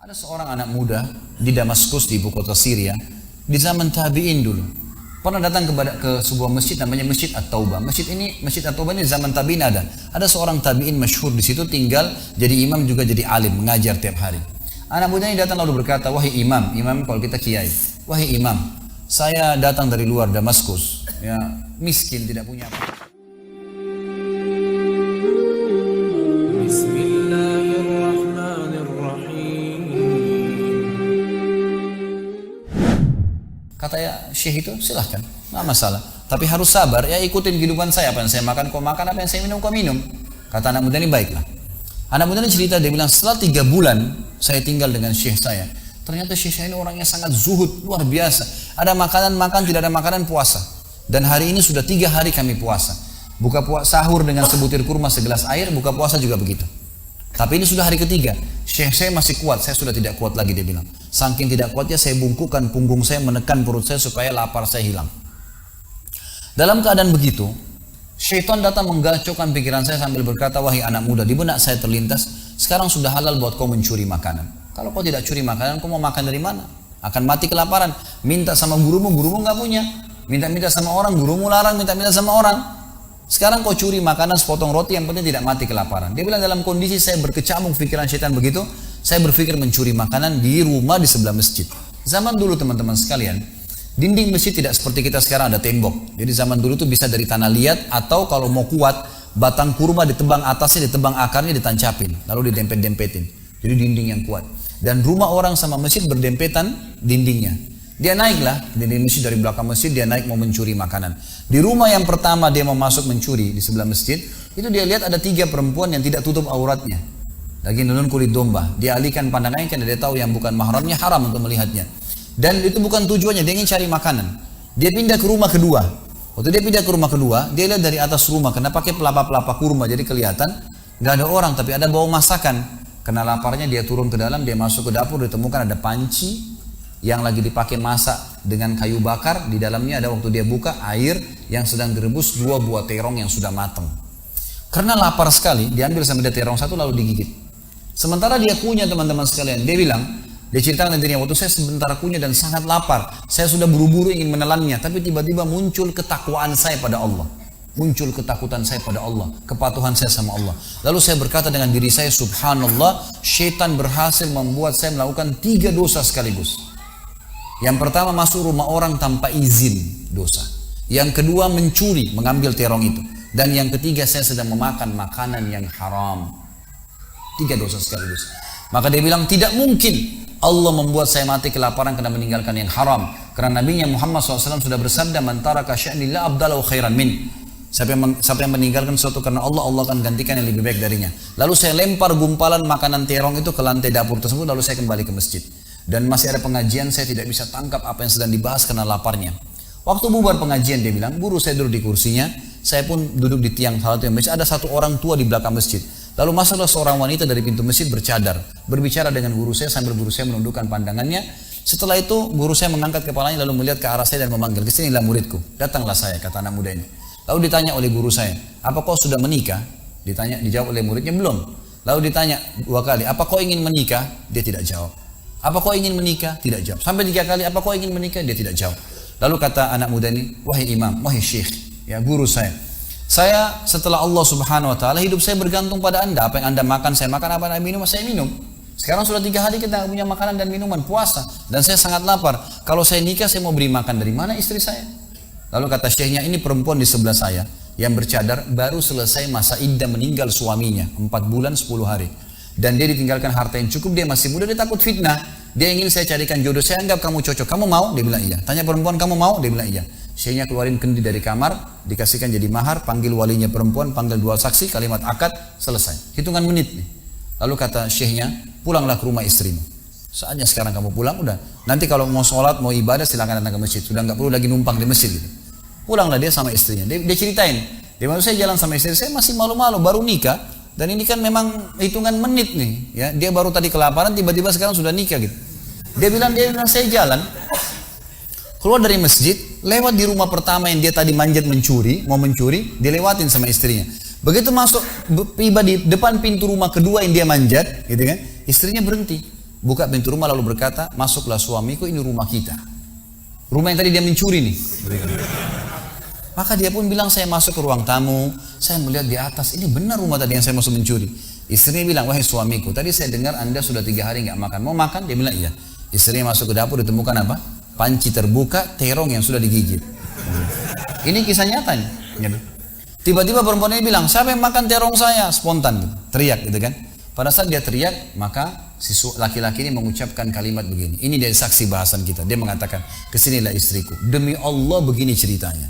Ada seorang anak muda di Damaskus di ibu kota Syria di zaman tabi'in dulu. Pernah datang ke sebuah masjid namanya Masjid At-Taubah. Masjid At-Taubah ini zaman tabi'in ada. Ada seorang tabi'in masyhur di situ tinggal jadi imam juga jadi alim mengajar tiap hari. Anak muda ini datang lalu berkata, "Wahai imam, imam kalau kita kiai. Wahai imam, saya datang dari luar Damaskus, ya miskin tidak punya apa." Kata ya syekh itu silahkan, nggak masalah. Tapi harus sabar, ya ikutin kehidupan saya. Apa yang saya makan kau makan, apa yang saya minum kau minum. Kata anak muda ini baiklah. Anak muda ini cerita, dia bilang setelah 3 bulan saya tinggal dengan syekh saya. Ternyata syekh saya ini orangnya sangat zuhud, luar biasa. Ada makanan makan, tidak ada makanan puasa. Dan hari ini sudah 3 hari kami puasa. Sahur dengan sebutir kurma segelas air, buka puasa juga begitu. Tapi ini sudah hari ketiga, syekh saya masih kuat, saya sudah tidak kuat lagi, dia bilang. Saking tidak kuatnya saya bungkukkan punggung saya, menekan perut saya supaya lapar saya hilang. Dalam keadaan begitu, syaitan datang menggacaukan pikiran saya sambil berkata, "Wahai anak muda," di benak saya terlintas, "sekarang sudah halal buat kau mencuri makanan. Kalau kau tidak curi makanan, kau mau makan dari mana? Akan mati kelaparan. Minta sama gurumu, gurumu nggak punya. Minta-minta sama orang, gurumu larang minta-minta sama orang. Sekarang kau curi makanan sepotong roti, yang penting tidak mati kelaparan." Dia bilang dalam kondisi saya berkecamuk pikiran syaitan begitu, saya berpikir mencuri makanan di rumah di sebelah masjid. Zaman dulu teman-teman sekalian, dinding masjid tidak seperti kita sekarang ada tembok. Jadi zaman dulu itu bisa dari tanah liat atau kalau mau kuat, batang kurma ditebang atasnya, ditebang akarnya, ditancapin, lalu didempet-dempetin. Jadi dinding yang kuat. Dan rumah orang sama masjid berdempetan dindingnya. Dia naiklah di masjid, dari belakang masjid dia naik mau mencuri makanan. Di rumah yang pertama dia mau masuk mencuri di sebelah masjid, itu dia lihat ada 3 perempuan yang tidak tutup auratnya. Lagi nunun kulit domba. Dia alihkan pandangannya karena dia tahu yang bukan mahramnya haram untuk melihatnya. Dan itu bukan tujuannya, dia ingin cari makanan. Dia pindah ke rumah kedua. Waktu dia pindah ke rumah kedua, dia lihat dari atas rumah karena pakai pelapa-pelapa kurma jadi kelihatan nggak ada orang tapi ada bau masakan. Karena laparnya dia turun ke dalam, dia masuk ke dapur, ditemukan ada panci yang lagi dipakai masak dengan kayu bakar. Di dalamnya ada, waktu dia buka, air yang sedang direbus 2 buah terong yang sudah matang. Karena lapar sekali, diambil sama dia terong 1 lalu digigit. Sementara dia kunyah teman-teman sekalian, dia bilang, dia ceritakan dirinya, waktu saya sebentar kunyah dan sangat lapar, saya sudah buru-buru ingin menelannya, tapi tiba-tiba muncul ketakwaan saya pada Allah. Muncul ketakutan saya pada Allah, kepatuhan saya sama Allah. Lalu saya berkata dengan diri saya, subhanallah, syaitan berhasil membuat saya melakukan 3 dosa sekaligus. Yang pertama, masuk rumah orang tanpa izin, dosa. Yang kedua, mencuri, mengambil terong itu. Dan yang ketiga, saya sedang memakan makanan yang haram. 3 dosa sekaligus. Maka dia bilang, tidak mungkin Allah membuat saya mati kelaparan karena meninggalkan yang haram. Karena Nabi Muhammad SAW sudah bersabda, "Man taraka sya'ni la abdalahu khairan min." Siapa yang meninggalkan sesuatu karena Allah, Allah akan gantikan yang lebih baik darinya. Lalu saya lempar gumpalan makanan terong itu ke lantai dapur tersebut, lalu saya kembali ke masjid. Dan masih ada pengajian, saya tidak bisa tangkap apa yang sedang dibahas karena laparnya. Waktu bubar pengajian, dia bilang, guru saya duduk di kursinya, saya pun duduk di tiang salah satu masjid. Ada 1 orang tua di belakang masjid. Lalu masuklah seorang wanita dari pintu masjid bercadar, berbicara dengan guru saya sambil guru saya menundukkan pandangannya. Setelah itu guru saya mengangkat kepalanya lalu melihat ke arah saya dan memanggil, "Kesinilah muridku." "Datanglah saya," kata anak muda ini. Lalu ditanya oleh guru saya, "Apa kau sudah menikah?" Dijawab oleh muridnya, "Belum." Lalu ditanya 2 kali, "Apa kau ingin menikah?" Dia tidak jawab. "Apa kau ingin menikah?" Tidak jawab. Sampai 3 kali, "Apa kau ingin menikah?" Dia tidak jawab. Lalu kata anak muda ini, "Wahai imam, wahai syekh, ya guru saya setelah Allah subhanahu wa ta'ala, hidup saya bergantung pada anda. Apa yang anda makan, saya makan. Apa yang anda minum, saya minum. Sekarang sudah 3 hari kita punya makanan dan minuman, puasa. Dan saya sangat lapar. Kalau saya nikah, saya mau beri makan dari mana istri saya?" Lalu kata syekhnya, "Ini perempuan di sebelah saya yang bercadar baru selesai masa iddah meninggal suaminya 4 bulan 10 hari. Dan dia ditinggalkan harta yang cukup, dia masih muda, dia takut fitnah. Dia ingin saya carikan jodoh, saya anggap kamu cocok. Kamu mau?" Dia bilang iya. Tanya perempuan, "Kamu mau?" Dia bilang iya. Syekhnya keluarin kendi dari kamar, dikasihkan jadi mahar, panggil walinya perempuan, panggil 2 saksi, kalimat akad, selesai. Hitungan menit nih. Lalu kata syekhnya, "Pulanglah ke rumah istrimu. Saatnya sekarang kamu pulang, udah. Nanti kalau mau sholat, mau ibadah, silakan datang ke masjid. Sudah nggak perlu lagi numpang di masjid gitu." Pulanglah dia sama istrinya. Dia ceritain, "Di mana saya jalan sama istri saya masih malu-malu, baru nikah. Dan ini kan memang hitungan menit nih. Ya, dia baru tadi kelaparan, tiba-tiba sekarang sudah nikah gitu." Dia bilang saya jalan, keluar dari masjid, lewat di rumah pertama yang dia tadi manjat mau mencuri, dilewatin sama istrinya. Begitu masuk, tiba di depan pintu rumah kedua yang dia manjat, gitu kan, istrinya berhenti. buka pintu rumah lalu berkata, masuklah suamiku, ini rumah kita. Rumah yang tadi dia mencuri nih. Maka dia pun bilang, saya masuk ke ruang tamu, saya melihat di atas, ini benar rumah tadi yang saya masuk mencuri. Istrinya bilang, wahai suamiku, tadi saya dengar Anda sudah 3 hari nggak makan. Mau makan? Dia bilang, iya. Istrinya masuk ke dapur, ditemukan apa? Panci terbuka, terong yang sudah digigit. Ini kisah nyatanya. Tiba-tiba perempuan ini bilang, siapa yang makan terong saya? Spontan, gitu. Teriak gitu kan. Pada saat dia teriak, maka si laki-laki ini mengucapkan kalimat begini. Ini dari saksi bahasan kita. Dia mengatakan, kesinilah istriku. Demi Allah begini ceritanya.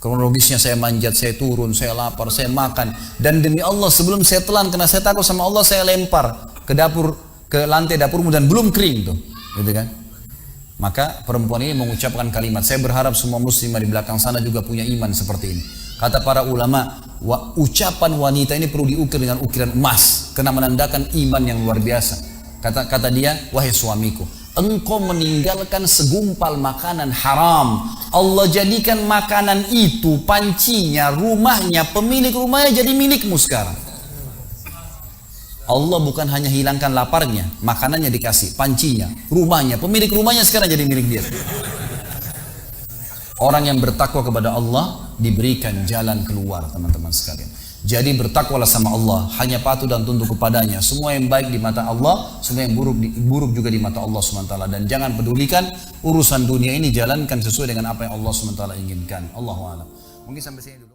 Kronologisnya saya manjat, saya turun, saya lapar, saya makan. Dan demi Allah sebelum saya telan, karena saya takut sama Allah, saya lempar ke dapur, ke lantai dapurmu dan belum kering tuh. Gitu kan? Maka perempuan ini mengucapkan kalimat, saya berharap semua muslimah di belakang sana juga punya iman seperti ini. Kata para ulama, ucapan wanita ini perlu diukir dengan ukiran emas, karena menandakan iman yang luar biasa. Kata dia, wahai suamiku, engkau meninggalkan segumpal makanan haram. Allah jadikan makanan itu, pancinya, rumahnya, pemilik rumahnya jadi milikmu sekarang. Allah bukan hanya hilangkan laparnya, makanannya dikasih, pancinya, rumahnya, pemilik rumahnya sekarang jadi milik dia. Orang yang bertakwa kepada Allah diberikan jalan keluar, teman-teman sekalian. Jadi bertakwalah sama Allah, hanya patuh dan tunduk kepadanya. Semua yang baik di mata Allah, semua yang buruk juga di mata Allah SWT. Dan jangan pedulikan urusan dunia ini, jalankan sesuai dengan apa yang Allah SWT inginkan. Allahu a'lam. Mungkin sampai sini dulu.